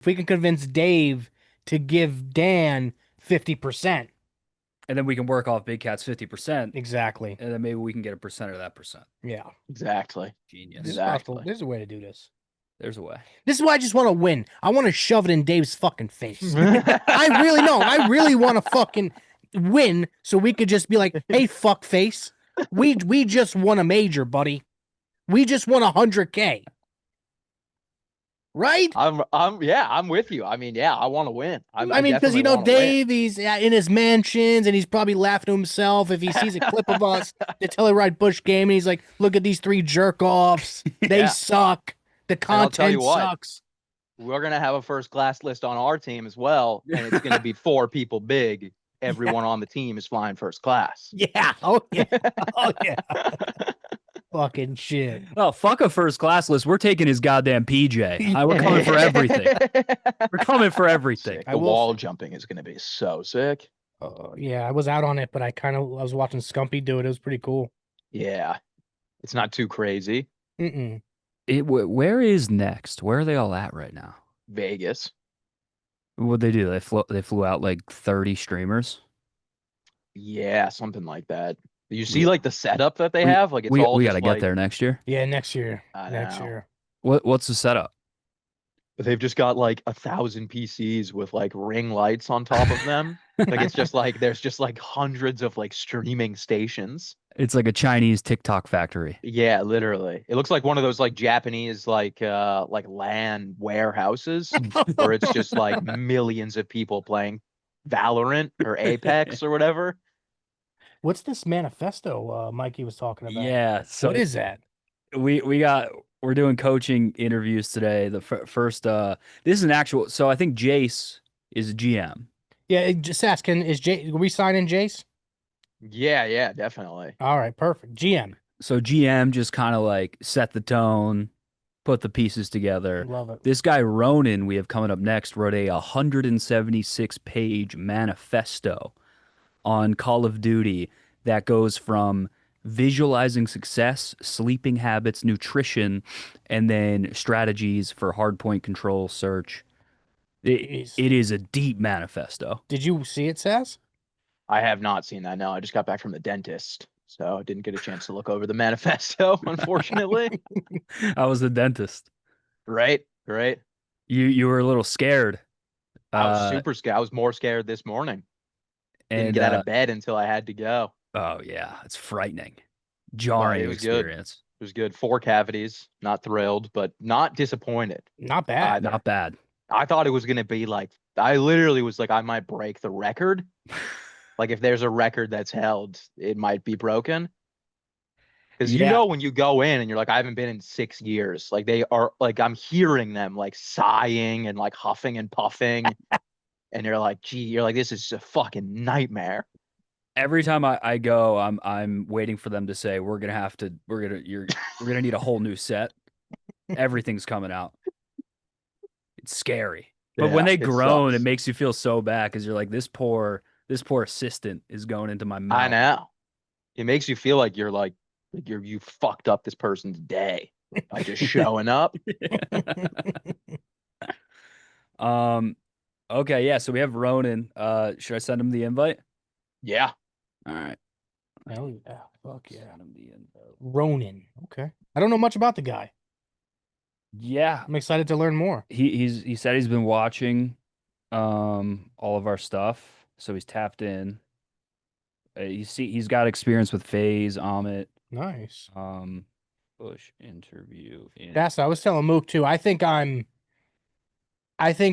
If we can convince Dave to give Dan 50%. And then we can work off Big Cat's 50%. Exactly. And then maybe we can get a percent of that percent. Yeah. Exactly. Genius. Exactly. There's a way to do this. There's a way. This is why I just want to win. I want to shove it in Dave's fucking face. I really know. I really want to fucking win so we could just be like, hey, fuck face. We just won a major, buddy. We just won 100K. Right? I'm with you. I mean, yeah, I want to win. I mean, because Dave, he's in his mansions and he's probably laughing to himself if he sees a clip of us, the Telluride Bush game, and he's like, look at these 3 jerk offs. They suck. The content sucks. We're gonna have a first class list on our team as well, and it's gonna be 4 people big. Everyone on the team is flying first class. Yeah. Oh yeah. Oh yeah. Fucking shit. Well, fuck a first class list. We're taking his goddamn PJ. We're coming for everything. We're coming for everything. The wall jumping is gonna be so sick. Yeah, I was out on it, but I was watching Scumpy do it. It was pretty cool. Yeah, it's not too crazy. Where is next? Where are they all at right now? Vegas. What'd they do? They flew out like 30 streamers. Yeah, something like that. You see, like the setup that they have, like it's all. We got to get there next year. Yeah, next year. Next year. What's the setup? They've just got like 1,000 PCs with like ring lights on top of them. Like it's just like there's just like hundreds of like streaming stations. It's like a Chinese TikTok factory. Yeah, literally. It looks like one of those like Japanese like LAN warehouses where it's just like millions of people playing Valorant or Apex or whatever. What's this manifesto Mikey was talking about? Yeah. So what is that? We're doing coaching interviews today. The first this is an actual. So I think Jace is a GM. Yeah, just ask. Are we signing Jace? Yeah, definitely. All right, perfect. GM. So GM just kind of like set the tone, put the pieces together. Love it. This guy Ronin, we have coming up next, wrote a 176-page manifesto on Call of Duty that goes from visualizing success, sleeping habits, nutrition, and then strategies for hardpoint control, search. It is a deep manifesto. Did you see it, Sass? I have not seen that. No, I just got back from the dentist, so I didn't get a chance to look over the manifesto, unfortunately. I was the dentist. Right. You were a little scared. I was super scared. I was more scared this morning. Didn't get out of bed until I had to go. Oh yeah, it's frightening, jarring experience. It was good. 4 cavities. Not thrilled, but not disappointed. Not bad. Not bad. I thought it was gonna be like. I literally was like, I might break the record. Like if there's a record that's held, it might be broken. Because you know when you go in and you're like, I haven't been in 6 years. Like they are like I'm hearing them like sighing and like huffing and puffing. And you're like, gee, you're like, this is a fucking nightmare. Every time I go, I'm waiting for them to say we're gonna need a whole new set. Everything's coming out. It's scary. But when they groan, it makes you feel so bad because you're like, this poor assistant is going into my mouth. I know. It makes you feel like you fucked up this person's day by just showing up. Okay, yeah, so we have Ronin. Should I send him the invite? Yeah. All right. Hell yeah. Fuck yeah. Send him the invite. Ronin. Okay. I don't know much about the guy. Yeah. I'm excited to learn more. He said he's been watching all of our stuff, so he's tapped in. He's got experience with FaZe, Amit. Nice. Bush interview. I was telling Mook too. I think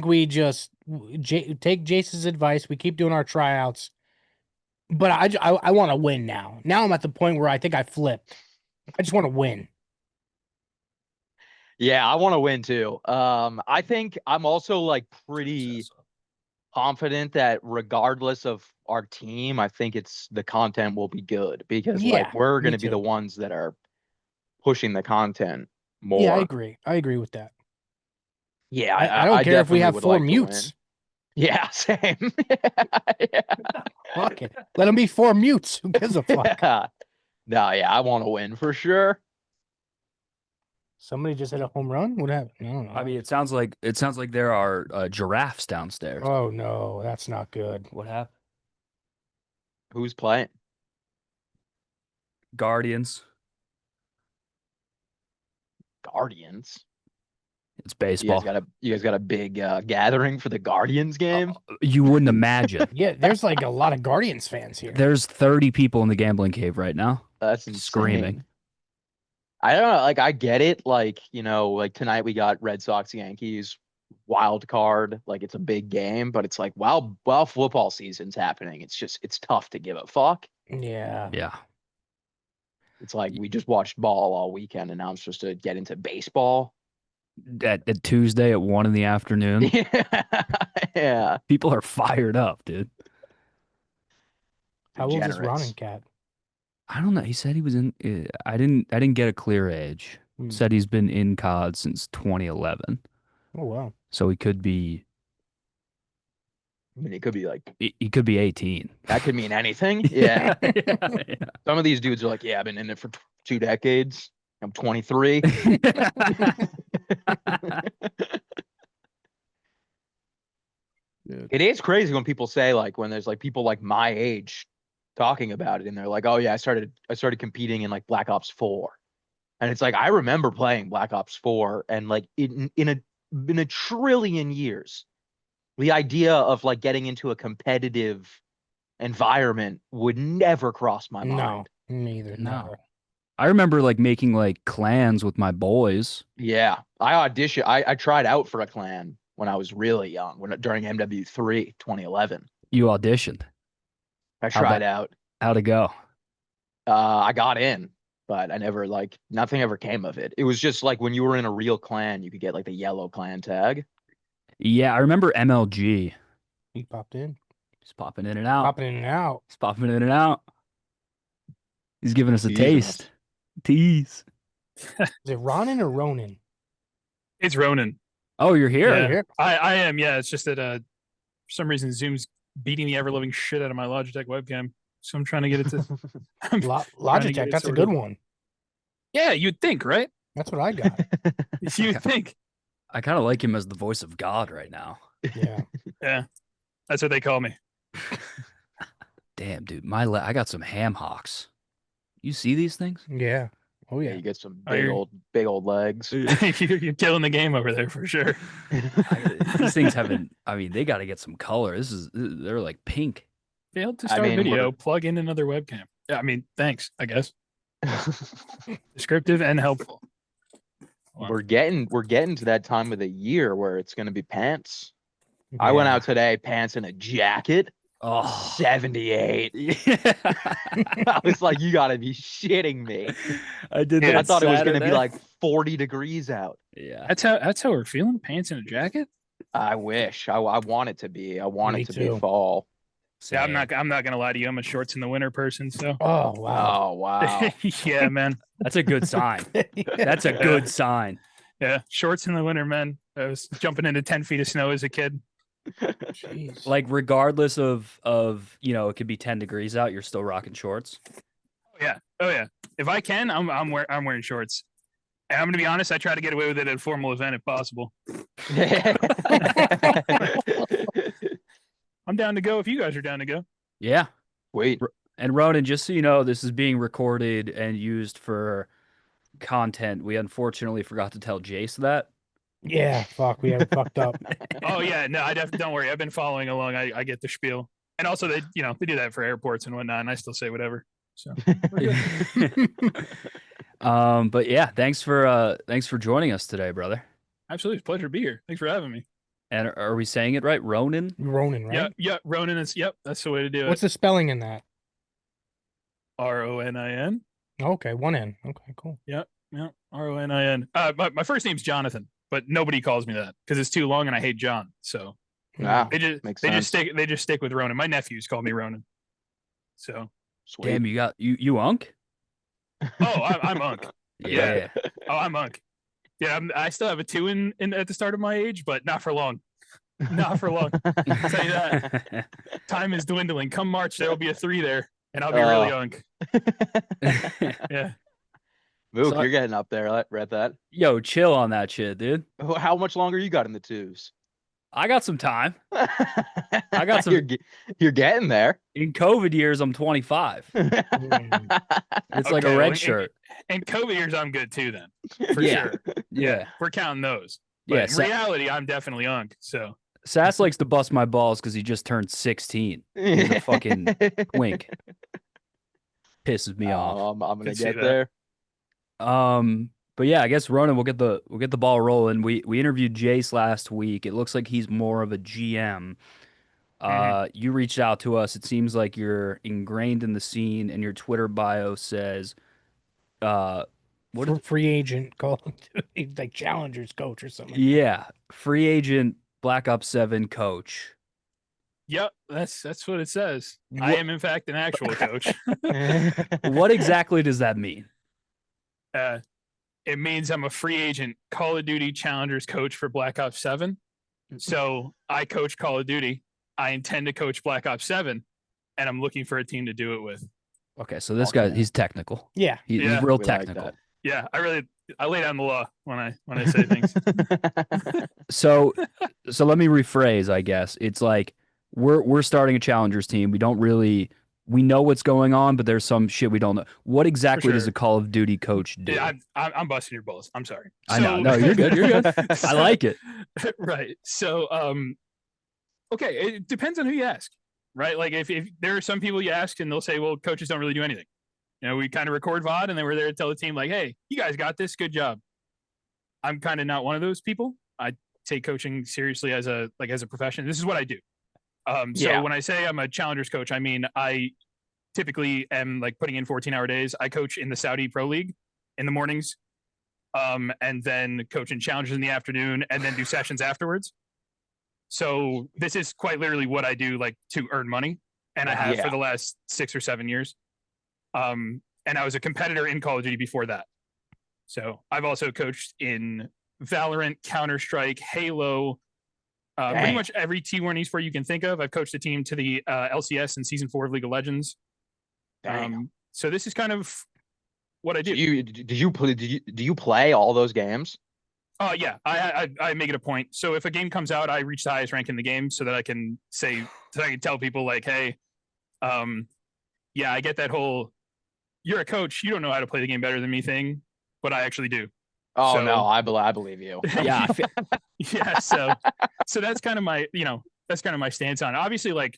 we just take Jace's advice. We keep doing our tryouts, but I want to win now. Now I'm at the point where I think I flipped. I just want to win. Yeah, I want to win too. I think I'm also like pretty confident that regardless of our team, I think the content will be good because like we're going to be the ones that are pushing the content more. Yeah, I agree. I agree with that. Yeah, I don't care if we have 4 mutes. Yeah, same. Yeah. Fuck it. Let them be 4 mutes. Who gives a fuck? Yeah. No, yeah, I want to win for sure. Somebody just hit a home run. What happened? I don't know. I mean, it sounds like there are giraffes downstairs. Oh no, that's not good. What happened? Who's playing? Guardians. Guardians. It's You baseball. guys got a big gathering for the Guardians game. You wouldn't imagine. Yeah, there's like a lot of Guardians fans here. There's 30 people in the gambling cave right now. That's insane. Screaming. I don't know. Like I get it. Like like tonight we got Red Sox Yankees wild card. Like it's a big game, but it's like while football season's happening, it's tough to give a fuck. Yeah. Yeah. It's like we just watched ball all weekend, and now I'm supposed to get into baseball. At Tuesday at 1 PM. Yeah. People are fired up, dude. How old is Degenerates. Ronin Cat? I don't know. He said he was in. I didn't get a clear age. Hmm. Said he's been in COD since 2011. Oh wow. So he could be. I mean, it could be like He could be 18. that could mean anything. Yeah. Yeah. Some of these dudes are like, yeah, I've been in it for 2 decades. I'm 23. It is crazy when people say like when there's like people like my age talking about it and they're like, oh yeah, I started competing in like Black Ops 4. And it's like I remember playing Black Ops 4 and like in a trillion years, the idea of like getting into a competitive environment would never cross my No, mind. neither. No. Never. I remember like making like clans with my boys. Yeah. I tried out for a clan when I was really young, during MW3 2011. You auditioned. I How'd tried out. How'd it go? I got in, but I never nothing ever came of it. It was just like when you were in a real clan, you could get like the yellow clan tag. Yeah, I remember MLG. He popped in. He's popping in and out. Popping in and out. He's popping in and out. He's giving us a Teasing us. taste. Tease. Is it Ronin or Ronin? It's Ronin. Oh, you're here. Yeah. Here. I am. Yeah, it's just that for some reason Zoom's beating the ever living shit out of my Logitech webcam, so I'm trying to get it to. I'm trying to Logitech, get it that's a sorted. good one. Yeah, you'd think, right? That's what I got. You'd think. I kind of like him as the voice of God right now. Yeah. Yeah, that's what they call me. Damn, dude, I got some ham hocks. You see these things? Yeah. Oh Yeah, yeah. you get some Oh, you're- big old legs. You're killing the game over there for sure. These things haven't. I mean, they got to get some color. They're like pink. Failed to I start mean, video. Plug in another webcam. Yeah, I mean, thanks. I guess descriptive and helpful. We're getting to that time of the year where it's gonna be pants. I went Yeah. out today, pants and a jacket. Oh, 78. yeah. I was like, you gotta be shitting me. I did Yeah, that. I thought it was gonna be Saturday. like 40 degrees out. Yeah. That's how we're feeling. Pants and a jacket. I wish. I want it to be. I want Me it to too. be fall. Yeah, I'm Same. not gonna lie to you. I'm a shorts in the winter person. So Oh wow. Oh wow. yeah, man. That's a good sign. That's a good sign. Yeah, shorts in the winter, man. I was jumping into 10 feet of snow as a kid. Jeez. Like regardless of it could be 10 degrees out, you're still rocking shorts. Oh yeah. If I can, I'm wearing shorts. And I'm gonna be honest. I try to get away with it at a formal event if possible. I'm down to go if you guys are down to go. Yeah. Wait. And Ronan, just so you know, this is being recorded and used for content. We unfortunately forgot to tell Jace that. Yeah. Fuck. We have fucked up. Oh yeah, no, I definitely don't worry. I've been following along. I get the spiel, and also they do that for airports and whatnot, and I still say whatever. So But yeah, thanks for joining us today, brother. absolutely, it's a pleasure to be here. Thanks for having me. And are we saying it right? Ronin? Ronin, right? Yeah, Ronin is. Yep, that's the way to do What's it. the spelling in that? Ronin. Okay, one N. Okay, cool. Yeah, Ronin. My first name's Jonathan, but nobody calls me that because it's too long and I hate John. So Wow. they just Makes they sense. just stick with Ronin. My nephews call me Ronin. So Sweet. Damn, you got you Unk? I'm Unk. Yeah. Oh, I'm Unk. Yeah, I still have a 2 in at the start of my age, but not for long. Not for long. I'll tell you that. Time is dwindling. Come March, there will be a 3 there, and I'll be really Unk. Yeah. Mook, So- you're getting up there. I read that. Yo, chill on that shit, dude. How much longer you got in the twos? I got some time. I got some- You're getting there. In COVID years, I'm 25. It's like a Okay, red well, shirt. And COVID years, I'm good too. Then for Yeah. sure. Yeah. We're counting those. But Yeah. in reality, I'm definitely unk. So Sass likes to bust my balls because he just turned 16. He's a fucking twink. Pisses me off. I'm gonna Can see get that. there. But yeah, I guess Ronin, we'll get the ball rolling. We interviewed Jace last week. It looks like he's more of a GM. You reached out to us. It seems like you're ingrained in the scene, and your Twitter bio says, what is Free agent Call of Duty, like Challengers coach or something. Yeah, free agent Black Ops 7 coach. yep, that's what it says. I am in fact an actual coach. What exactly does that mean? It means I'm a free agent Call of Duty Challengers coach for Black Ops 7. So I coach Call of Duty. I intend to coach Black Ops 7, and I'm looking for a team to do it with. Okay, so this guy, he's technical. Yeah. He's Yeah. real We like technical. that. Yeah, I lay down the law when I say things. So let me rephrase, I guess. It's like we're starting a challengers team. We know what's going on, but there's some shit we don't know. What exactly does sure. a Call of Duty coach do? Yeah, I'm busting your balls. I'm sorry. I know. No, you're good. You're good. I like it. Right. So, okay, it depends on who you ask, right? Like if there are some people you ask and they'll say, well, coaches don't really do anything. You know, we kind of record VOD and then we're there to tell the team like, hey, you guys got this. Good job. I'm kind of not one of those people. I take coaching seriously as a profession. This is what I do. So when I say I'm a challengers coach, I mean, I typically am like putting in 14-hour days. I coach in the Saudi Pro League in the mornings, and then coach in challengers in the afternoon, and then do sessions afterwards. So this is quite literally what I do, like to earn money, and I have for the last 6 or 7 years. And I was a competitor in Call of Duty before that. So I've also coached in Valorant, Counter-Strike, Halo, pretty much every T1 esport you can think of. I've coached a team to the LCS in Season 4 of League of Legends. So this is kind of what I do. Do you play all those games? Yeah, I make it a point. So if a game comes out, I reach the highest rank in the game so that I can tell people like, hey, yeah, I get that whole you're a coach, you don't know how to play the game better than me thing, but I actually do. Oh So- no, I believe you. Yeah. Yeah, so that's kind of my stance on it. Obviously, like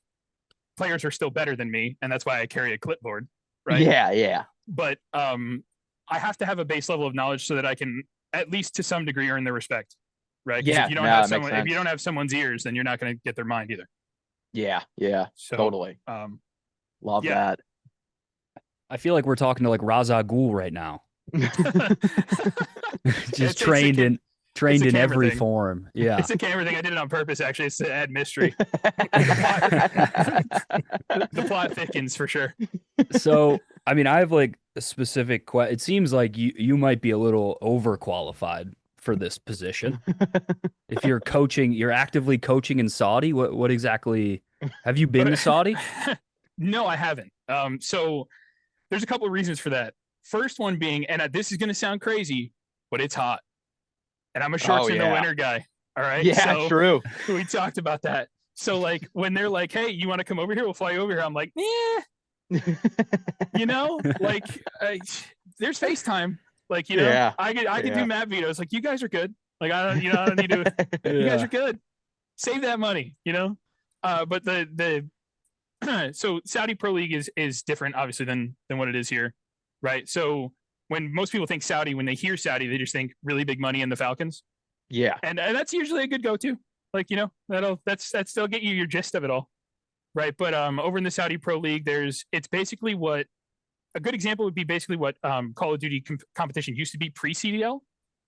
players are still better than me, and that's why I carry a clipboard, right? Yeah. But I have to have a base level of knowledge so that I can at least to some degree earn their respect, right? 'Cause Yeah, if you don't no, have that makes someone, if you sense. don't have someone's ears, then you're not going to get their mind either. Yeah. So Totally. Love yeah. that. I feel like we're talking to like Ra's al Ghul right now. Just It's a trained in camera every thing. form. Yeah. It's a camera thing. I did it on purpose, actually. It's to add mystery. The plot thickens for sure. So, I mean, I have like a specific question. It seems like you might be a little overqualified for this position. If you're coaching, you're actively coaching in Saudi. What exactly have you been to Saudi? No, I haven't. So there's a couple of reasons for that. First one being, and this is going to sound crazy, but it's hot. And I'm a shorts in the winter guy. All right. Yeah, So true. we talked about that. So like when they're like, hey, you want to come over here? We'll fly you over here. I'm like, you know, like there's FaceTime. Like, you know, Yeah. I could do map vetoes. Like you guys are good. Like I don't need to. You guys are good. Save that money, you know. But the so Saudi Pro League is different, obviously, than what it is here, right? So when most people think Saudi, when they hear Saudi, they just think really big money in the Falcons, Yeah. and that's usually a good go-to. Like, you know, that'll get you your gist of it all, right? But over in the Saudi Pro League, it's basically what a good example would be basically what Call of Duty competition used to be pre-CDL.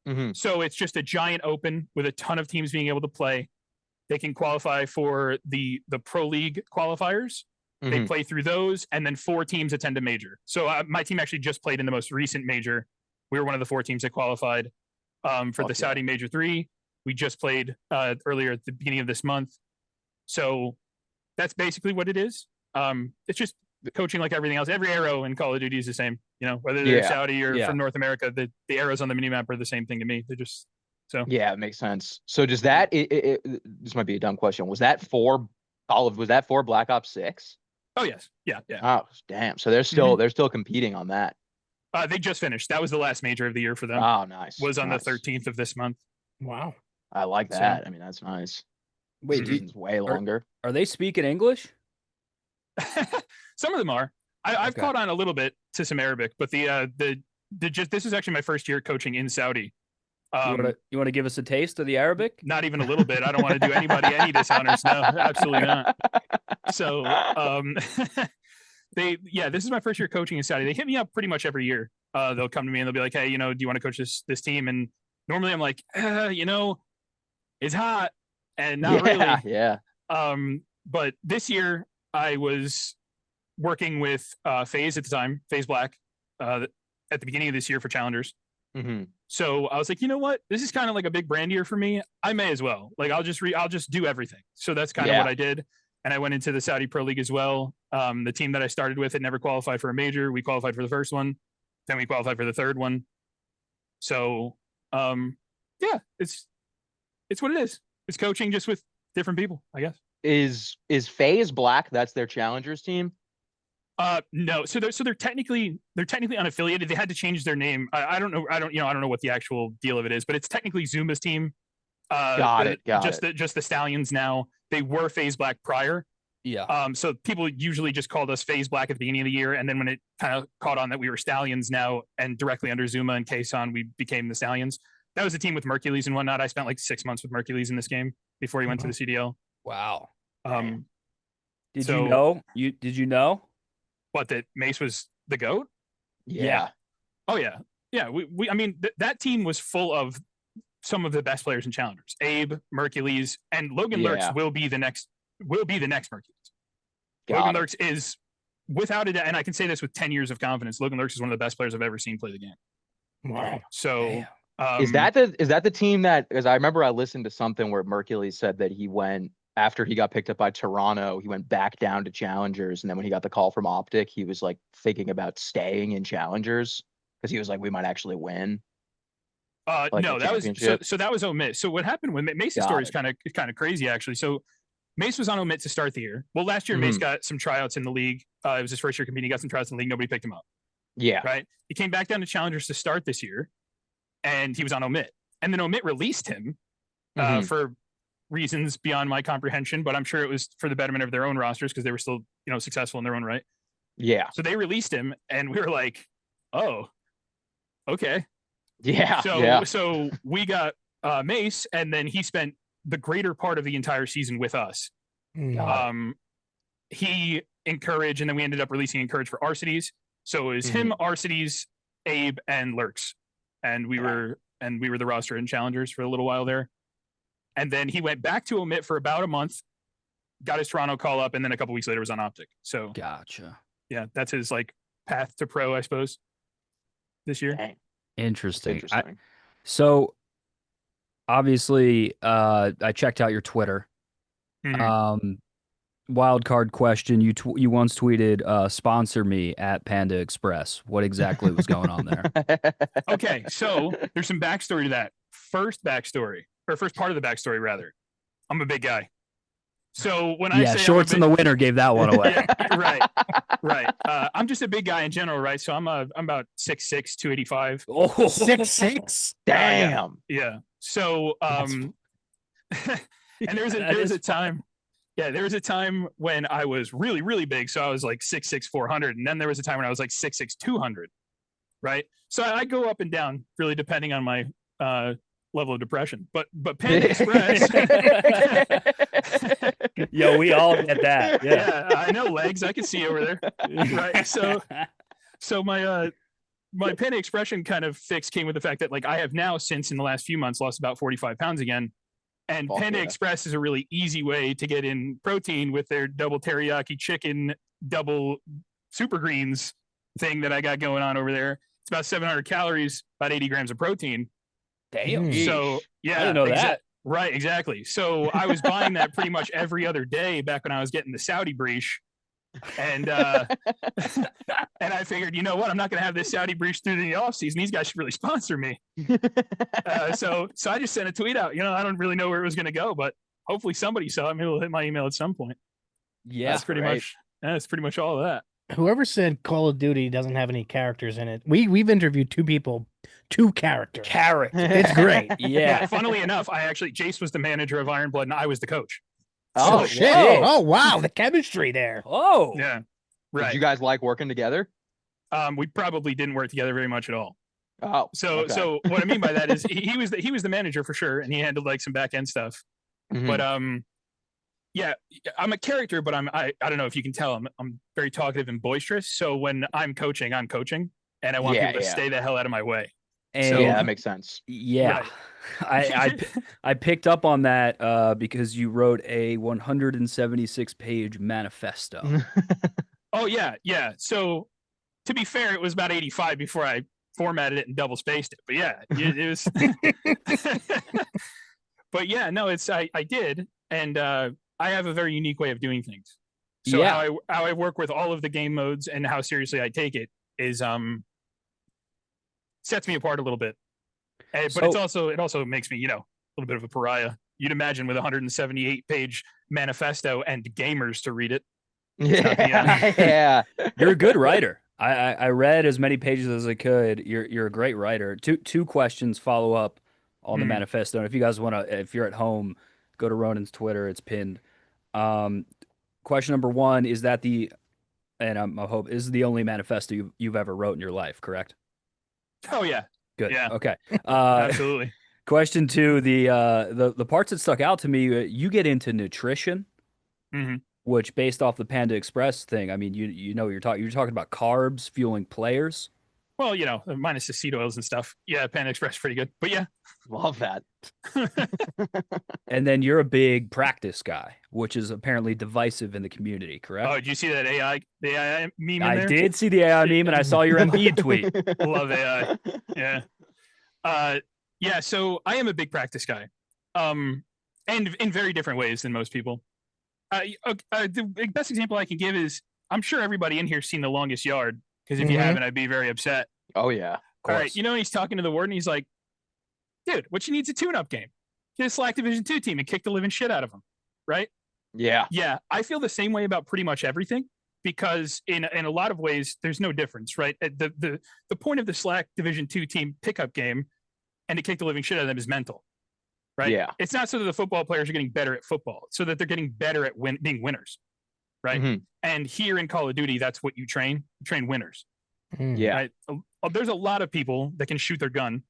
Mm-hmm. So it's just a giant open with a ton of teams being able to play. They can qualify for the Pro League qualifiers. They Mhm. play through those, and then 4 teams attend a major. So my team actually just played in the most recent major. We were one of the 4 teams that qualified for the Saudi Major 3. We just played earlier at the beginning of this month. So that's basically what it is. It's just coaching like everything else. Every arrow in Call of Duty is the same. You know, whether they're Saudi or from North America, the arrows on the minimap are the same thing to me. They're just so. Yeah, it makes sense. So does that? This might be a dumb question. Was that for Black Ops 6? Oh yes, yeah. Oh damn! So they're still competing on that. They just finished. That was the last major of the year for them. Oh, nice. Was on the 13th of this month. Wow. I like that. I mean, that's nice. Wait, it's way longer. Are they speaking English? Some of them are. I've caught on a little bit to some Arabic, but this is actually my first year coaching in Saudi. You want to give us a taste of the Arabic? Not even a little bit. I don't want to do anybody any dishonors. No, absolutely not. So, this is my first year coaching in Saudi. They hit me up pretty much every year. They'll come to me and they'll be like, hey, do you want to coach this team? And normally I'm like, it's hot and not really. Yeah. But this year I was working with FaZe at the time, FaZe Black, at the beginning of this year for Challengers. Mm-hmm. So I was like, you know what? This is kind of like a big brand year for me. I may as well. Like, I'll just do everything. So that's kind of what I did. And I went into the Saudi Pro League as well. The team that I started with had never qualified for a major. We qualified for the first one. Then we qualified for the third one. So, it's what it is. It's coaching just with different people, I guess. Is FaZe Black? That's their challengers team. No. So they're technically unaffiliated. They had to change their name. I don't know. I don't know what the actual deal of it is, but it's technically Zuma's team. Got it. Just the Stallions now. They were FaZe Black prior. Yeah. So people usually just called us FaZe Black at the beginning of the year, and then when it kind of caught on that we were Stallions now, and directly under Zuma and Kason, we became the Stallions. That was the team with Mercules and whatnot. I spent like 6 months with Mercules in this game before he went to the CDL. Wow. Did you know? What, that Mace was the GOAT? Yeah. Oh yeah. Yeah. I mean, that team was full of some of the best players in Challengers. Abe, Mercules, and Logan Lurks will be the next Mercules. Logan Lurks is, without it, and I can say this with 10 years of confidence, Logan Lurks is one of the best players I've ever seen play the game. Wow. So is that the team that, because I remember I listened to something where Mercules said that he went, after he got picked up by Toronto, he went back down to Challengers, and then when he got the call from Optic, he was like thinking about staying in Challengers because he was like, we might actually win. No, that was so that was Omit. So what happened with Mace's story is kind of crazy actually. So Mace was on Omit to start the year. Well, last year Mace got some tryouts in the league. It was his first year competing. He got some tryouts in the league. Nobody picked him up. Yeah. Right. He came back down to Challengers to start this year, and he was on Omit. And then Omit released him for reasons beyond my comprehension, but I'm sure it was for the betterment of their own rosters because they were still, successful in their own right. Yeah. So they released him, and we were like, oh, okay. Yeah. So we got Mace, and then he spent the greater part of the entire season with us. He Encourage, and then we ended up releasing Encourage for Arcides. So it was him, Arcides, Abe, and Lurks, and we were the roster in Challengers for a little while there. And then he went back to Omit for about a month, got his Toronto call up, and then a couple weeks later was on Optic. So gotcha. Yeah, that's his like path to pro, I suppose, this year. Dang. Interesting. So obviously, I checked out your Twitter. Wild card question. You once tweeted, "Sponsor me at Panda Express." What exactly was going on there? Okay, so there's some backstory to that. First part of the backstory, rather. I'm a big guy. So when I say shorts in the winter gave that one away. Yeah, right. I'm just a big guy in general, right? So I'm about 6'6", 285. Oh, 6'6". Damn. Yeah. So and there was a time. Yeah, there was a time when I was really, really big. So I was like 6'6", 400. And then there was a time when I was like 6'6", 200. Right. So I go up and down really depending on my level of depression. But Panda Express. Yo, we all get that. Yeah, I know legs. I can see over there. Right. So my Panda Expression kind of fix came with the fact that like I have now since in the last few months lost about 45 pounds again. And Panda Express is a really easy way to get in protein with their double teriyaki chicken, double super greens thing that I got going on over there. It's about 700 calories, about 80 grams of protein. Damn. So yeah, I didn't know that. Right, exactly. So I was buying that pretty much every other day back when I was getting the Saudi breach. And and I figured, you know what? I'm not going to have this Saudi breach through the offseason. These guys should really sponsor me. So I just sent a tweet out. You know, I don't really know where it was going to go, but hopefully somebody saw it. Maybe it'll hit my email at some point. Yeah. That's pretty much all of that. Whoever said Call of Duty doesn't have any characters in it, we've interviewed two people, two characters. It's great. Yeah. Funnily enough, Jace was the manager of Iron Blood and I was the coach. Oh, So- shit. Whoa. Oh, wow. The chemistry there. Oh. Yeah. Did Right. you guys like working together? We probably didn't work together very much at all. Oh, So okay. so what I mean by that is he was the manager for sure, and he handled like some back end stuff. Mhm. But yeah, I'm a character, but I don't know if you can tell I'm very talkative and boisterous. So when I'm coaching, and I want Yeah, people to yeah. stay the hell out of my way. And So- yeah, that makes sense. yeah. Right. I picked up on that because you wrote a 176-page manifesto. Oh yeah. So to be fair, it was about 85 before I formatted it and double spaced it. But yeah, it was. But yeah, no, I did, and I have a very unique way of doing things. So Yeah. how I work with all of the game modes and how seriously I take it is sets me apart a little bit. But it also makes me, a little bit of a pariah. You'd imagine with a 178-page manifesto and gamers to read it. Yeah, yeah. You're a good writer. I read as many pages as I could. You're a great writer. Two questions follow up on the manifesto. And if you guys want to, if you're at home, go to Ronin's Twitter. It's pinned. Question number one is that and I hope is the only manifesto you've ever wrote in your life, correct? Oh yeah, Good. Yeah. Okay. absolutely. Question two, the parts that stuck out to me, you get into nutrition, hmm which based off the Panda Express thing, I mean, you know, you're talking about carbs fueling players. Well, minus the seed oils and stuff. Yeah, Panda Express pretty good. But yeah. Love that. And then you're a big practice guy, which is apparently divisive in the community, correct? Oh, did you see that the AI meme in I there? did see the AI meme and I saw your Embiid tweet. Love AI. Yeah. Yeah, so I am a big practice guy. And in very different ways than most people. The best example I can give is I'm sure everybody in here's seen The Longest Yard, because if you Mhm. haven't, I'd be very upset. Oh yeah. All right, he's talking to the warden. He's like, dude, what you need is a tune-up game. Get a Slack Division 2 team and kick the living shit out of them, right? Yeah. Yeah, I feel the same way about pretty much everything, because in a lot of ways, there's no difference, right? The point of the Slack Division 2 team pickup game and to kick the living shit out of them is mental, right? Yeah. It's not so that the football players are getting better at football, it's so that they're getting better at being winners, right? Mhm. And here in Call of Duty, that's what you train. You train winners. Mm. Yeah. Right? There's a lot of people that can shoot their gun.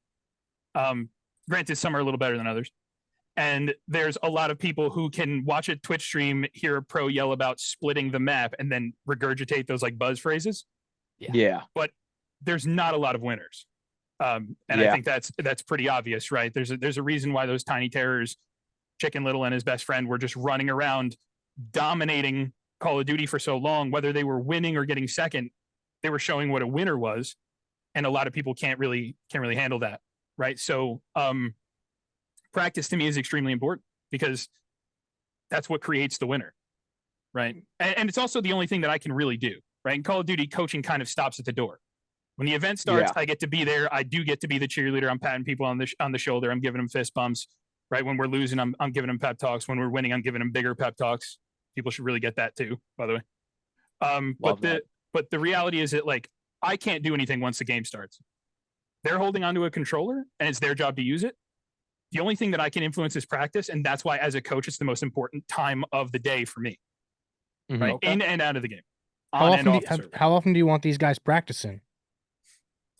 Granted, some are a little better than others. And there's a lot of people who can watch a Twitch stream, hear a pro yell about splitting the map, and then regurgitate those like buzz phrases. Yeah. There's not a lot of winners. And Yeah. I think that's pretty obvious, right? There's a reason why those Tiny Terrors, Chicken Little and his best friend, were just running around dominating Call of Duty for so long. Whether they were winning or getting second, they were showing what a winner was. And a lot of people can't really handle that, right? So practice to me is extremely important, because that's what creates the winner, right? And it's also the only thing that I can really do, right? In Call of Duty, coaching kind of stops at the door. When the event starts, I get to be there. I do get to be the cheerleader. I'm patting people on the shoulder. I'm giving them fist bumps, right? When we're losing, I'm giving them pep talks. When we're winning, I'm giving them bigger pep talks. People should really get that too, by the way. But the reality is that, like, I can't do anything once the game starts. They're holding onto a controller and it's their job to use it. The only thing that I can influence is practice. And that's why, as a coach, it's the most important time of the day for me, Mhm. right? Okay. In and out of the game. How On often, and do off you, the server. how often do you want these guys practicing?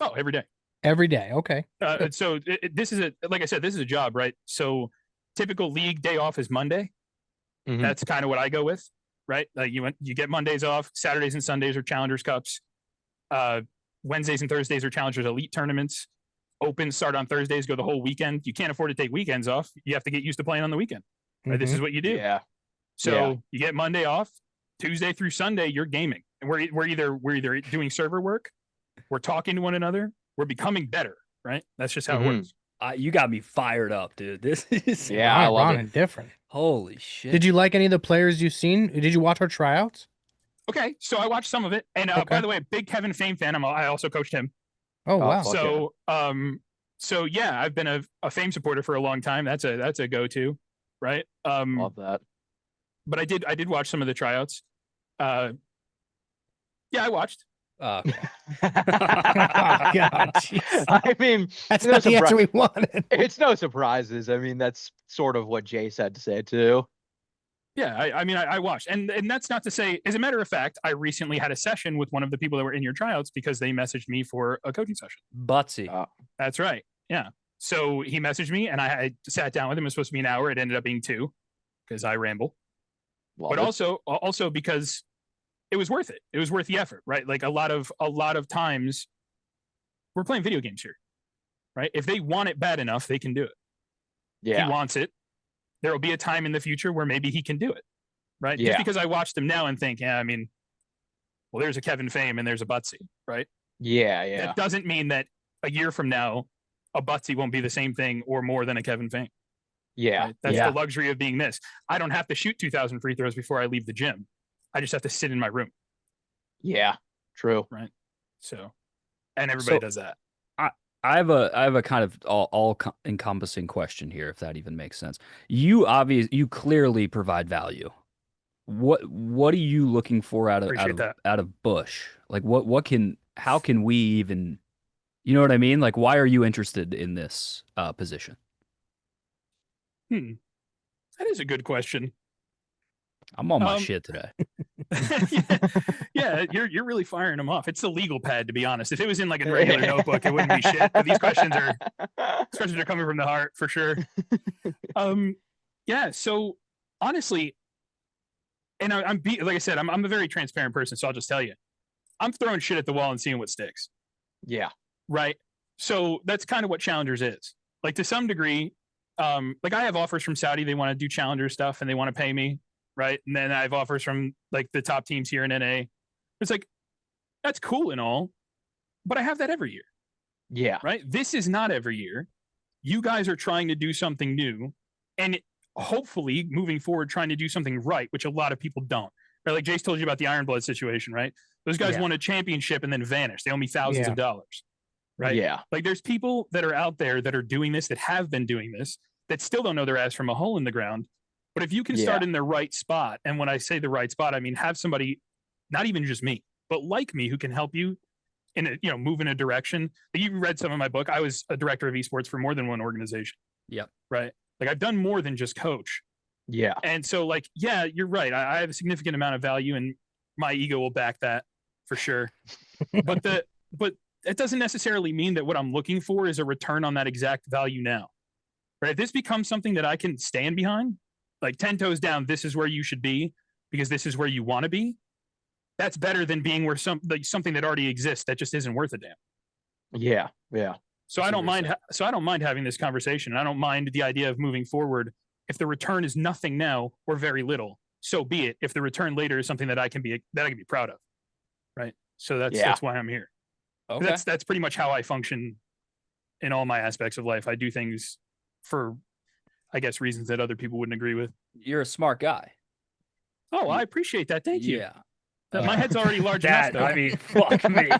Oh, every day. Every day. Okay. So this is like I said, this is a job, right? So typical league day off is Monday. Mhm. That's kind of what I go with, right? You get Mondays off. Saturdays and Sundays are Challengers Cups. Wednesdays and Thursdays are Challengers Elite tournaments. Opens start on Thursdays, go the whole weekend. You can't afford to take weekends off. You have to get used to playing on the weekend. Right? This Mhm. is what you do. Yeah. So Yeah. you get Monday off. Tuesday through Sunday, you're gaming, and we're either doing server work, we're talking to one another, we're becoming better. Right? That's just how it Mhm. works. You got me fired up, dude. This is Yeah, I love Ronin, it. different. holy shit. Did you like any of the players you've seen? Did you watch our tryouts? Okay, so I watched some of it, and Okay. by the way, big Kevin Fame fan. I also coached him. Oh wow. fuck So yeah, I've been a Fame supporter for a long time. That's a go-to, right? Love that. But I did watch some of the tryouts. Yeah, I watched. Okay. Oh, God, jeez. I mean, That's no not the surpri- answer we wanted. it's no surprises. I mean, that's sort of what Jace had to say too. Yeah, I mean, I watched, and that's not to say. As a matter of fact, I recently had a session with one of the people that were in your tryouts because they messaged me for a coaching session. Butsy. That's right. Yeah. So he messaged me, and I sat down with him. It was supposed to be an hour. It ended up being 2 because I ramble. Love But it. also because it was worth it. It was worth the effort, right? Like a lot of times, we're playing video games here, right? If they want it bad enough, they can do it. Yeah. He wants it. There will be a time in the future where maybe he can do it, right? Yeah. Just because I watched him now and think, yeah, I mean, well, there's a Kevin Fame and there's a Butsy, right? Yeah. Yeah. That doesn't mean that a year from now, a Butsy won't be the same thing or more than a Kevin Fame. Yeah. Right? That's yeah. the luxury of being this. I don't have to shoot 2,000 free throws before I leave the gym. I just have to sit in my room. Yeah. True. Right. So, and everybody So- does that. I have a kind of all encompassing question here, if that even makes sense. You clearly provide value. What are you looking for out Appreciate that. of Bush? Like how can we even, you know what I mean? Like, why are you interested in this position? That is a good question. I'm on my Um, shit today. yeah, you're really firing them off. It's the legal pad, to be honest. If it was in like a regular notebook, it wouldn't be shit. But these questions are coming from the heart for sure. Yeah. So honestly, and like I said, I'm a very transparent person, so I'll just tell you, I'm throwing shit at the wall and seeing what sticks. Yeah. Right. So that's kind of what Challengers is. Like to some degree, like I have offers from Saudi. They want to do Challenger stuff and they want to pay me. Right. And then I have offers from like the top teams here in NA. It's like, that's cool and all, but I have that every year. Yeah. Right. This is not every year. You guys are trying to do something new and hopefully moving forward, trying to do something right, which a lot of people don't. Right. Like Jace told you about the Iron Blood situation, right? Those guys won a championship and then vanished. They owe me thousands of dollars. Right. Yeah. Like there's people that are out there that are doing this, that have been doing this, that still don't know their ass from a hole in the ground. But if you can start in the right spot, and when I say the right spot, I mean have somebody, not even just me, but like me, who can help you in a, move in a direction. You read some of my book. I was a director of esports for more than one organization. Yep. Right. Like I've done more than just coach. Yeah. And so like, yeah, you're right. I have a significant amount of value and my ego will back that for sure. but it doesn't necessarily mean that what I'm looking for is a return on that exact value now. Right. If this becomes something that I can stand behind, like 10 toes down, this is where you should be because this is where you want to be. That's better than being where something that already exists that just isn't worth a damn. Yeah. Yeah. So I don't mind. So I don't mind having this conversation. I don't mind the idea of moving forward. If the return is nothing now or very little, so be it. If the return later is something that I can be proud of, right? So that's why I'm here. Okay. That's pretty much how I function in all my aspects of life. I do things for, I guess, reasons that other people wouldn't agree with. You're a smart guy. Oh, I appreciate that. Thank you. Yeah. My head's already large enough. Though. I mean, fuck me.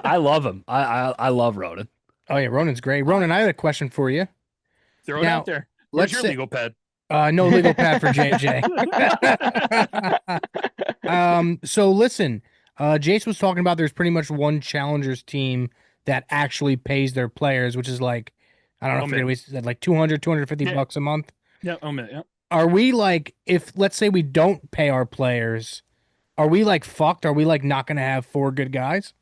I love him. I love Ronin. Oh yeah, Ronin's great. Ronin, I had a question for you. Throw it Now, out there. Where's your say- legal pad? No legal pad for JJ. So listen, Jace was talking about there's pretty much one Challengers team that actually pays their players, which is like, I don't know, I forget what he said, like 250 Yeah. bucks a month. Yeah, yeah. Are we like, if let's say we don't pay our players, are we like fucked? Are we like not going to have 4 good guys?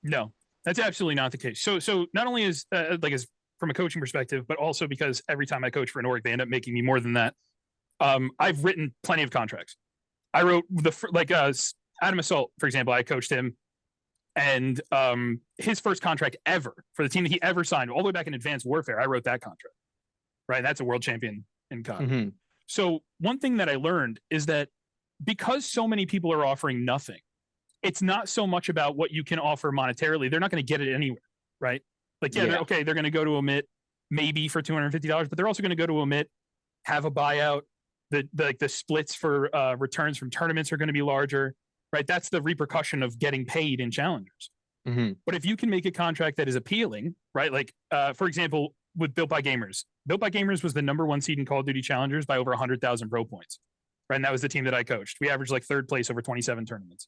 No, that's absolutely not the case. So not only is as from a coaching perspective, but also because every time I coach for an org, they end up making me more than that. I've written plenty of contracts. I wrote Adam Assault, for example. I coached him, and his first contract ever for the team that he ever signed, all the way back in Advanced Warfare. I wrote that contract. Right, that's a world champion in COD. Mm-hmm. So one thing that I learned is that because so many people are offering nothing, it's not so much about what you can offer monetarily. They're not going to get it anywhere, right? Like, they're going to go to Omit maybe for $250, but they're also going to go to Omit, have a buyout, the splits for returns from tournaments are going to be larger, right? That's the repercussion of getting paid in challengers. Mm-hmm. But if you can make a contract that is appealing, right? Like, for example, with Built by Gamers. Built by Gamers was the #1 seed in Call of Duty Challengers by over 100,000 pro points, right? And that was the team that I coached. We averaged like 3rd place over 27 tournaments.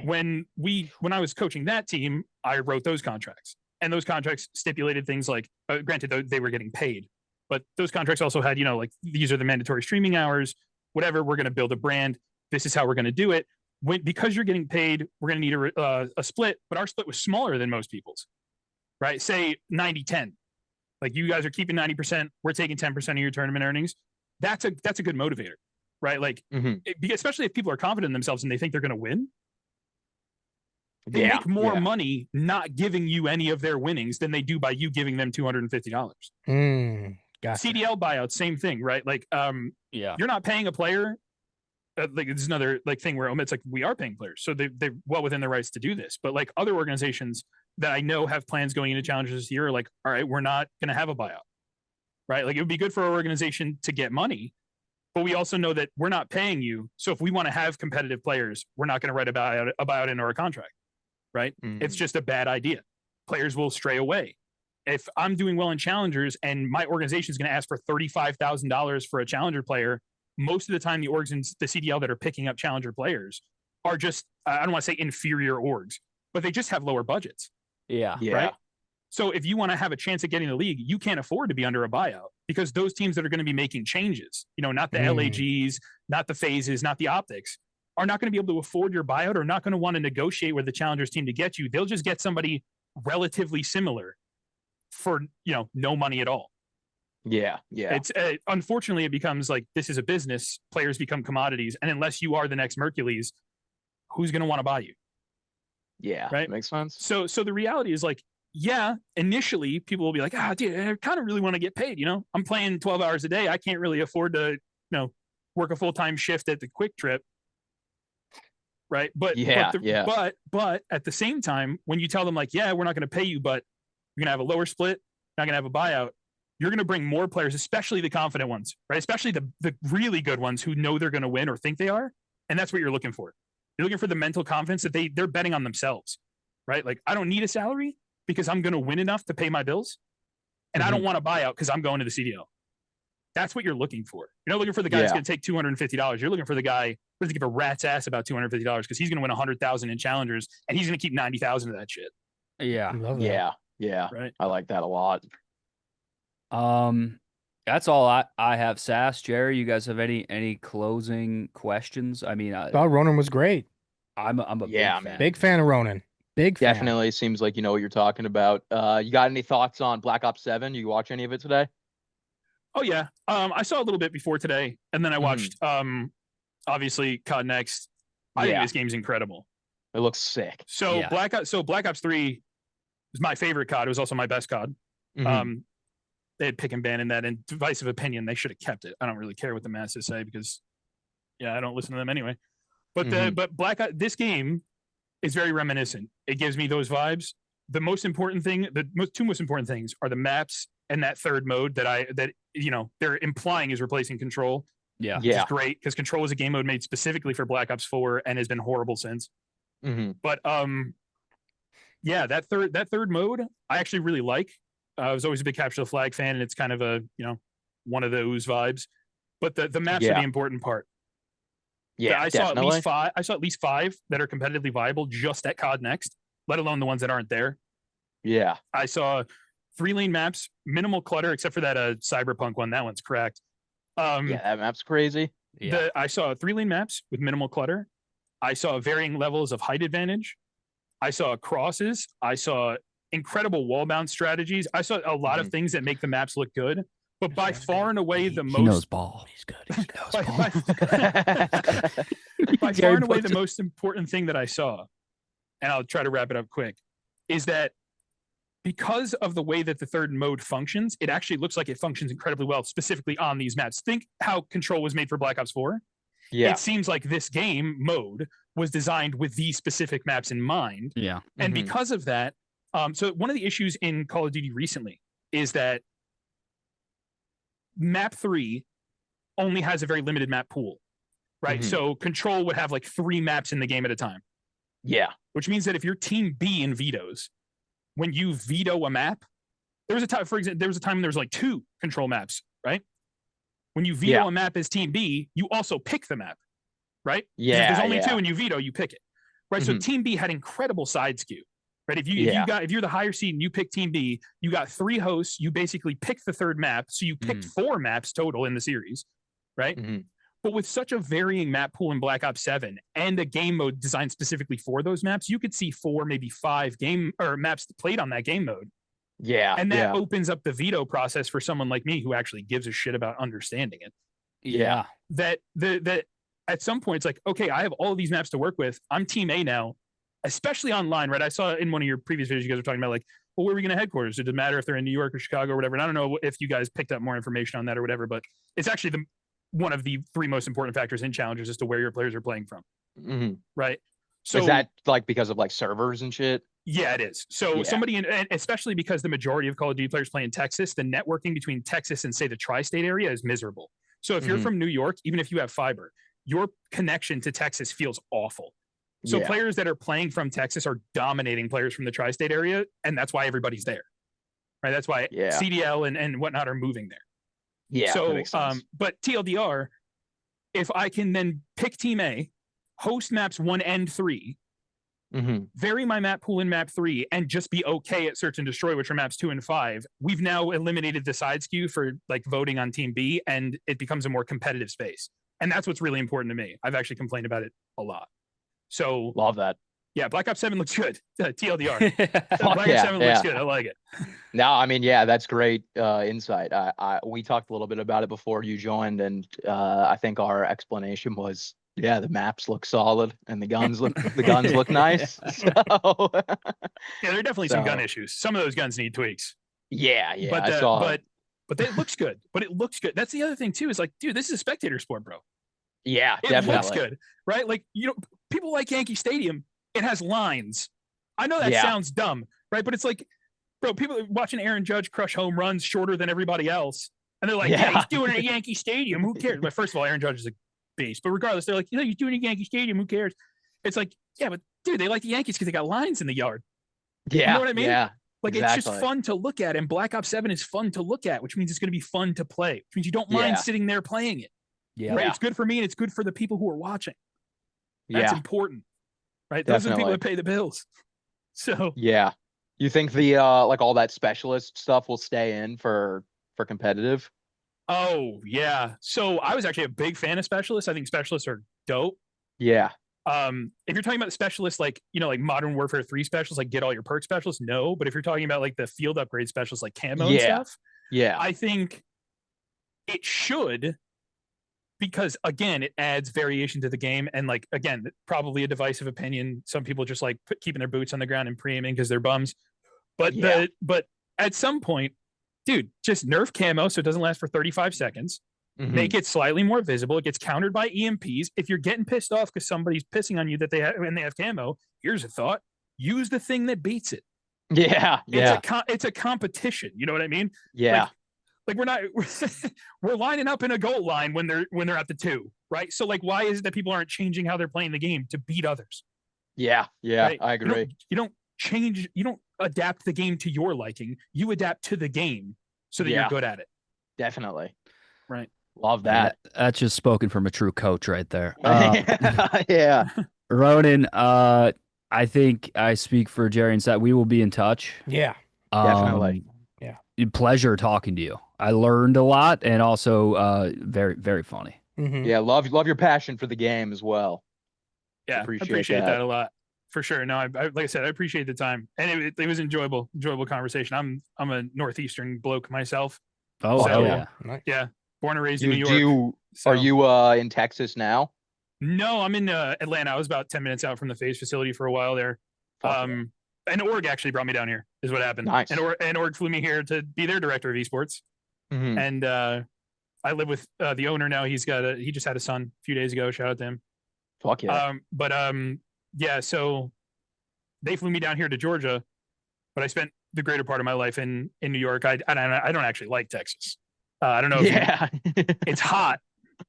When I was coaching that team, I wrote those contracts. And those contracts stipulated things like, granted, they were getting paid, but those contracts also had, like, these are the mandatory streaming hours, whatever, we're going to build a brand. This is how we're going to do it. Because you're getting paid, we're going to need a split, but our split was smaller than most people's, right? Say 90-10. Like, you guys are keeping 90%, we're taking 10% of your tournament earnings. That's a good motivator, right? Like, especially if people are confident in themselves and they think they're going to win. They make more money not giving you any of their winnings than they do by you giving them $250. Gotcha. CDL buyouts, same thing, right? Like, you're not paying a player. Like, this is another like thing where it's like, we are paying players, so they're well within their rights to do this. But like other organizations that I know have plans going into challenges this year are like, all right, we're not going to have a buyout, right? Like, it would be good for our organization to get money, but we also know that we're not paying you. So if we want to have competitive players, we're not going to write a buyout into our contract. Right? It's just a bad idea. Players will stray away. If I'm doing well in challengers and my organization is going to ask for $35,000 for a challenger player, most of the time the orgs in the CDL that are picking up challenger players are just, I don't want to say inferior orgs, but they just have lower budgets. Yeah. Right? So if you want to have a chance at getting the league, you can't afford to be under a buyout, because those teams that are going to be making changes, not the LAGs, not the phases, not the optics, are not going to be able to afford your buyout, or not going to want to negotiate with the challengers team to get you. They'll just get somebody relatively similar for, no money at all. Yeah. It's unfortunately, it becomes like, this is a business. Players become commodities. And unless you are the next Mercules, who's going to want to buy you? Yeah. Right. Makes sense. So the reality is, like, initially people will be like, dude, I kind of really want to get paid. I'm playing 12 hours a day. I can't really afford to, work a full-time shift at the Quick Trip. Right. But at the same time, when you tell them like, we're not going to pay you, but you're going to have a lower split, not going to have a buyout, you're going to bring more players, especially the confident ones, right? Especially the really good ones who know they're going to win or think they are. And that's what you're looking for. You're looking for the mental confidence that they're betting on themselves, right? Like, I don't need a salary because I'm going to win enough to pay my bills. And I don't want a buyout because I'm going to the CDL. That's what you're looking for. You're not looking for the guy that's going to take $250. You're looking for the guy who doesn't give a rat's ass about $250 because he's going to win 100,000 in challengers and he's going to keep 90,000 of that shit. Yeah. Yeah. Right. I like that a lot. That's all I have. Sass, Jerry, you guys have any closing questions? I mean, Ronin was great. I'm a big fan of Ronin. Big fan. Definitely seems like you know what you're talking about. You got any thoughts on Black Ops 7? You watch any of it today? Oh yeah. I saw a little bit before today, and then I watched obviously COD Next. I think this game's incredible. It looks sick. So Black Ops 3 is my favorite COD. It was also my best COD. They had pick and ban in that, and divisive opinion, they should have kept it. I don't really care what the masses say because I don't listen to them anyway. But this game is very reminiscent. It gives me those vibes. The most important thing, two most important things are the maps and that third mode that they're implying is replacing Control. Yeah. Which is great because Control is a game mode made specifically for Black Ops 4 and has been horrible since. But that third mode I actually really like. I was always a big Capture the Flag fan, and it's kind of a one of those vibes. But the maps are the important part. Yeah, I saw at least five that are competitively viable just at COD Next, let alone the ones that aren't there. Yeah, I saw 3-lane maps, minimal clutter, except for that Cyberpunk one. That one's cracked. That map's crazy. I saw 3-lane maps with minimal clutter. I saw varying levels of height advantage. I saw crosses. I saw incredible wall bound strategies. I saw a lot of things that make the maps look good. But by far and away the most... He knows ball. He's good. He knows ball. By far and away the most important thing that I saw, and I'll try to wrap it up quick, is that because of the way that the third mode functions, it actually looks like it functions incredibly well, specifically on these maps. Think how Control was made for Black Ops 4. Yeah. It seems like this game mode was designed with these specific maps in mind. Yeah. And because of that, so one of the issues in Call of Duty recently is that Map 3 only has a very limited map pool, right? Mhm. So Control would have like 3 maps in the game at a time, Yeah. which means that if you're Team B in vetoes, when you veto a map, there was a time, for example, there was a time when there was like 2 Control maps, right? When you veto Yeah. a map as Team B, you also pick the map, right? 'Cause if Yeah. there's only yeah. 2 and you veto, you pick it, right? So Mhm. Team B had incredible side skew, right? If Yeah. you're the higher seed and you pick Team B, you got 3 hosts. You basically pick the 3rd map, so you picked 4 maps total in the series, right? Mhm. But with such a varying map pool in Black Ops 7 and a game mode designed specifically for those maps, you could see 4, maybe 5 game or maps played on that game mode. Yeah. And that yeah. opens up the veto process for someone like me who actually gives a shit about understanding it. Yeah. That at some point it's like, okay, I have all of these maps to work with. I'm Team A now, especially online, right? I saw in one of your previous videos you guys were talking about like, well, where are we going to headquarters? It doesn't matter if they're in New York or Chicago or whatever. And I don't know if you guys picked up more information on that or whatever, but it's actually one of the 3 most important factors in challenges as to where your players are playing from, Mhm. right? So Is that like because of like servers and shit? yeah, it is. So Yeah. somebody, and especially because the majority of Call of Duty players play in Texas, the networking between Texas and say the tri-state area is miserable. So if you're Mhm. from New York, even if you have fiber, your connection to Texas feels awful. So Yeah. players that are playing from Texas are dominating players from the tri-state area, and that's why everybody's there, right? That's why Yeah. CDL and whatnot are moving there. Yeah. that So, makes sense. but TLDR, if I can then pick Team A, host maps 1 and 3, Mhm. vary my map pool in map 3, and just be okay at search and destroy, which are maps 2 and 5, we've now eliminated the side skew for like voting on Team B, and it becomes a more competitive space. And that's what's really important to me. I've actually complained about it a lot. So Love that. yeah, Black Ops 7 looks good. TLDR. Fuck Black yeah, Ops 7 looks yeah. good. I like it. No, I mean, yeah, that's great insight. We talked a little bit about it before you joined, and I think our explanation was, yeah, the maps look solid and the guns look nice. So Yeah, there are definitely some gun So- issues. Some of those guns need tweaks. yeah, but I saw. but it looks good. But it looks good. That's the other thing too. Is like, dude, this is a spectator sport, bro. Yeah, It definitely. looks good, right? Like, you know, people like Yankee Stadium. It has lines. I know that Yeah. sounds dumb, right? But it's like, bro, people are watching Aaron Judge crush home runs shorter than everybody else, and they're like, yeah, Yeah. he's doing it at Yankee Stadium. Who cares? But first of all, Aaron Judge is a beast. But regardless, they're like, you know, he's doing it at Yankee Stadium. Who cares? It's like, yeah, but dude, they like the Yankees because they got lines in the yard. Yeah, know what I mean? Yeah, Like, it's just Exactly. fun to look at, and Black Ops 7 is fun to look at, which means it's going to be fun to play, which means you don't mind Yeah. sitting there playing it. Yeah. Right? Yeah. It's good for me, and it's good for the people who are watching. That's Yeah, important, right? Those are the people Definitely. that pay the bills. So yeah. You think the like all that specialist stuff will stay in for competitive? oh yeah. So I was actually a big fan of specialists. I think specialists are dope. Yeah, If you're talking about specialists like, you know, like Modern Warfare 3 specialists, like get all your perk specialists, no. But if you're talking about like the field upgrade specialists like camo and Yeah. stuff, yeah, I think it should, because again, it adds variation to the game. And like, again, probably a divisive opinion. Some people just like keeping their boots on the ground and pre-aiming because they're bums. But Yeah. but at some point, dude, just nerf camo so it doesn't last for 35 seconds. Mhm. Make it slightly more visible. It gets countered by EMPs. If you're getting pissed off because somebody's pissing on you that they have and they have camo, here's a thought: use the thing that beats it. yeah, yeah, It's a competition. You know what I mean? yeah, Like we're not we're lining up in a goal line when they're at the 2, right? So like, why is it that people aren't changing how they're playing the game to beat others? yeah, yeah. Right? I agree. You don't change. You don't adapt the game to your liking. You adapt to the game so that Yeah. you're good at it. Definitely. Right. Love that. That's just spoken from a true coach right there. Yeah. Ronin, I think I speak for Jerry and Seth. We will be in touch. Yeah. Definitely. Pleasure talking to you. I learned a lot, and also very, very funny. Mhm. Yeah. Love your passion for the game as well. Yeah, Appreciate I appreciate that. that a lot for sure. No, I like I said, I appreciate the time, and it was enjoyable conversation. I'm a northeastern bloke myself. Oh, So- hell yeah. Nice. Yeah, born and raised in You New York. are so- you in Texas now? No, I'm in Atlanta. I was about 10 minutes out from the phase facility for a while there. Fuck yeah. And Org actually brought me down here, is what happened. Nice. And Org flew me here to be their director of esports. Mhm. And I live with the owner now. He just had a son a few days ago. Shout out to him. Fuck yeah. Yeah, so they flew me down here to Georgia, but I spent the greater part of my life in New York. I don't actually like Texas. I don't know. If yeah. it's hot,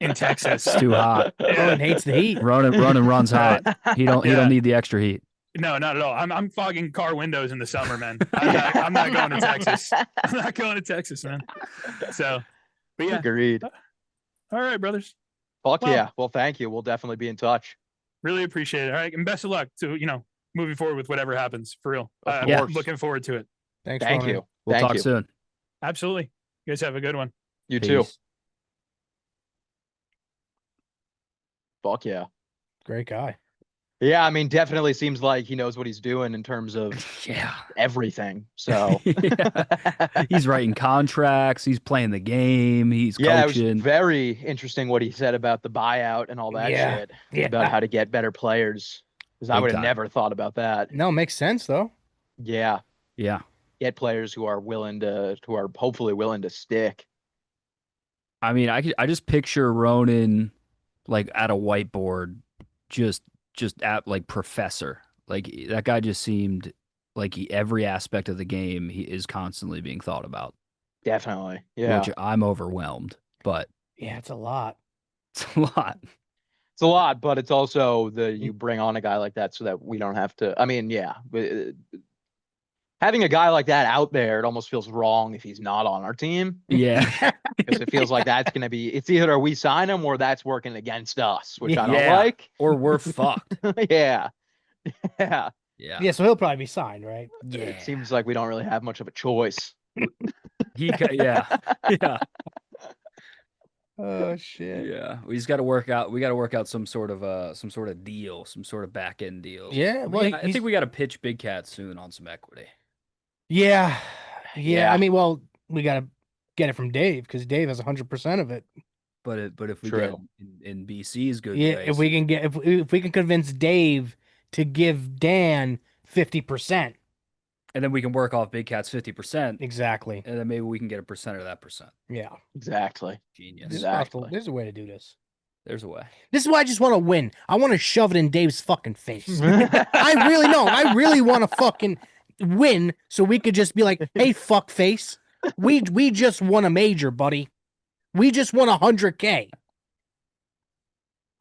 in Texas. It's too hot. Ronin hates the heat. Ronin runs hot. He Yeah. don't need the extra heat. No, not at all. I'm fogging car windows in the summer, man. I'm not going to Texas. I'm not going to Texas, man. So, but yeah. Agreed. All right, brothers. Fuck Well- yeah. Well, thank you. We'll definitely be in touch. Really appreciate it. All right, and best of luck to moving forward with whatever happens. For real, Of I'm course. looking forward to it. Thanks, Thank Ronin. you. We'll Thank talk you. soon. Absolutely. You guys have a good one. You too. Peace. Fuck yeah. Great guy. Yeah, I mean, definitely seems like he knows what he's doing in terms of Yeah. everything. So Yeah. He's writing contracts. He's playing the game. He's yeah, it was coaching. very interesting what he said about the buyout and all that Yeah. shit. Yeah. About how to get better players. Because I Big would have time. never thought about that. No, makes sense though. Yeah. Yeah. Get players who are hopefully willing to stick. I mean, I just picture Ronin like at a whiteboard, just at like professor. Like that guy just seemed like every aspect of the game he is constantly being thought about. Definitely. Yeah. Which I'm overwhelmed, but Yeah, it's a lot. it's a lot. It's a lot, but it's also you bring on a guy like that so that we don't have to. I mean, yeah. Having a guy like that out there, it almost feels wrong if he's not on our team. Yeah. Because it feels like that's going to be, it's either we sign him or that's working against us, which I don't Yeah. like. Or we're fucked. Yeah. Yeah. Yeah, so he'll probably be signed, right? Yeah. It seems like we don't really have much of a choice. Yeah. Yeah. Oh shit. Yeah. We just got to work out some sort of deal, some sort of back end deal. Yeah, well, I think we got to pitch Big Cat soon on some equity. Yeah. Yeah. I mean, well, we gotta get it from Dave because Dave has 100% of it. But if we True. get in BC's good Yeah, grace, if we can convince Dave to give Dan 50%. and then we can work off Big Cat's 50%, Exactly. and then maybe we can get a percent of that percent. Yeah. Exactly. Genius. This is possible. Exactly. There's a way to do this. There's a way. This is why I just want to win. I want to shove it in Dave's fucking face. I really know. I really want to fucking win so we could just be like, hey, fuck face. We just won a major, buddy. We just won 100K.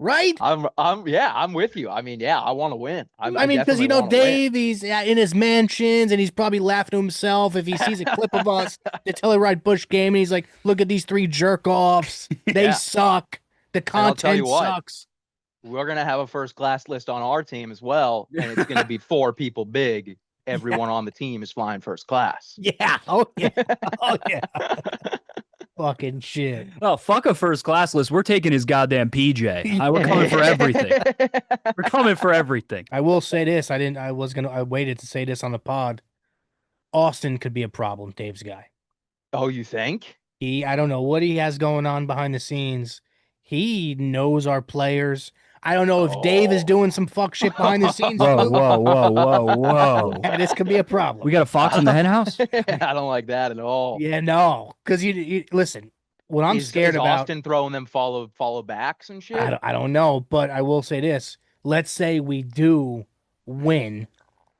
Right? I'm with you. I mean, yeah, I want to win. I mean, because definitely wanna win. Dave, he's in his mansions and he's probably laughing to himself if he sees a clip of us, the Telluride Bush game, and he's like, "Look at these three jerk offs. They Yeah. suck. The I'll tell you content what. sucks." We're gonna have a first class list on our team as well, and it's gonna be 4 people big. Everyone on the team is flying first class. Yeah. Oh yeah. Oh yeah. Fucking shit. Oh, fuck a first class list. We're taking his goddamn PJ. We're coming for everything. We're coming for everything. I will say this. I waited to say this on the pod. Austin could be a problem, Dave's guy. Oh, you think? I don't know what he has going on behind the scenes. He knows our players. I don't know if Dave is doing some fuck shit behind the scenes. Whoa, whoa, whoa, whoa, whoa. Yeah, this could be a problem. We got a fox in the hen house? I don't like that at all. Yeah, no, because you listen. What I'm Is scared about. Austin throwing them follow backs and shit. I don't know, but I will say this. Let's say we do win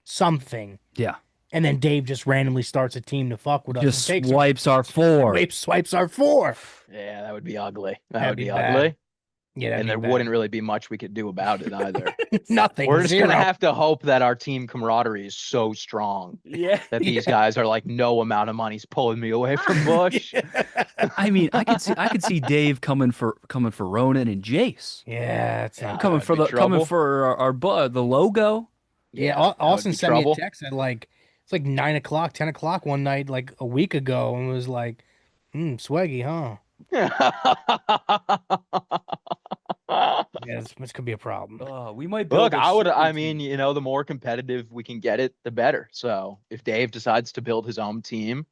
something. Yeah. And then Dave just randomly starts a team to fuck with us. Just and takes swipes our 4. swipes our 4. Yeah, that would be ugly. That That'd would be be bad. ugly. Yeah, that'd And be there bad. wouldn't really be much we could do about it either. Nothing. We're just Zero. gonna have to hope that our team camaraderie is so strong Yeah. that these guys are like, no amount of money's pulling me away from Bush. I mean, I could see Dave coming for Ronin and Jace. Yeah, it's not. Coming that'd for be trouble. the logo. Yeah, that would Austin be sent me a trouble. text at like it's like 9 o'clock, 10 o'clock one night, like a week ago, and was like, swaggy, huh? Yeah, this could be a problem. We might build Look, a I super mean, team. the more competitive we can get it, the better. So if Dave decides to build his own team,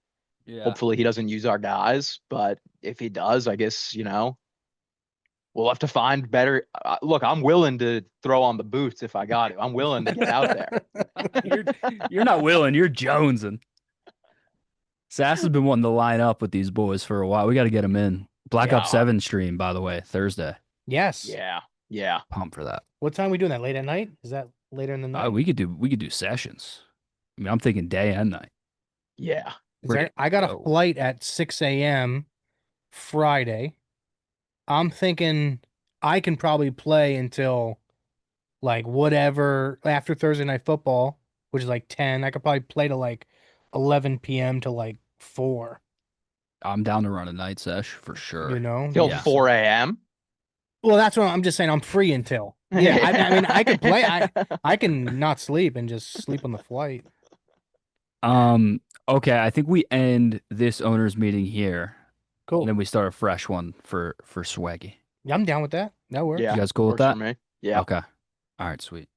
Yeah. hopefully he doesn't use our guys. But if he does, I guess, we'll have to find better. Look, I'm willing to throw on the boots if I got to. I'm willing to get out there. You're not willing. You're jonesing. Sass has been wanting to line up with these boys for a while. We got to get them in. Black Yeah. Ops 7 stream, by the way, Thursday. Yes. Yeah. Yeah. Pump for that. What time are we doing that? Late at night? Is that later in the night? We could do sessions. I mean, I'm thinking day and night. Yeah. Is there- I got a Oh. flight at 6 a.m. Friday. I'm thinking I can probably play until like whatever after Thursday night football, which is like 10. I could probably play to like 11 p.m. to like 4, I'm down to run a night sesh for sure. you know? Till Yeah. 4 a.m. Well, that's what I'm just saying. I'm free until. Yeah, I mean, I could play. I can not sleep and just sleep on the flight. Okay, I think we end this owners meeting here. Cool. And then we start a fresh one for Swaggy. Yeah, I'm down with that. That works. Yeah, You guys cool with works for that? me. Yeah. Okay. All right, sweet.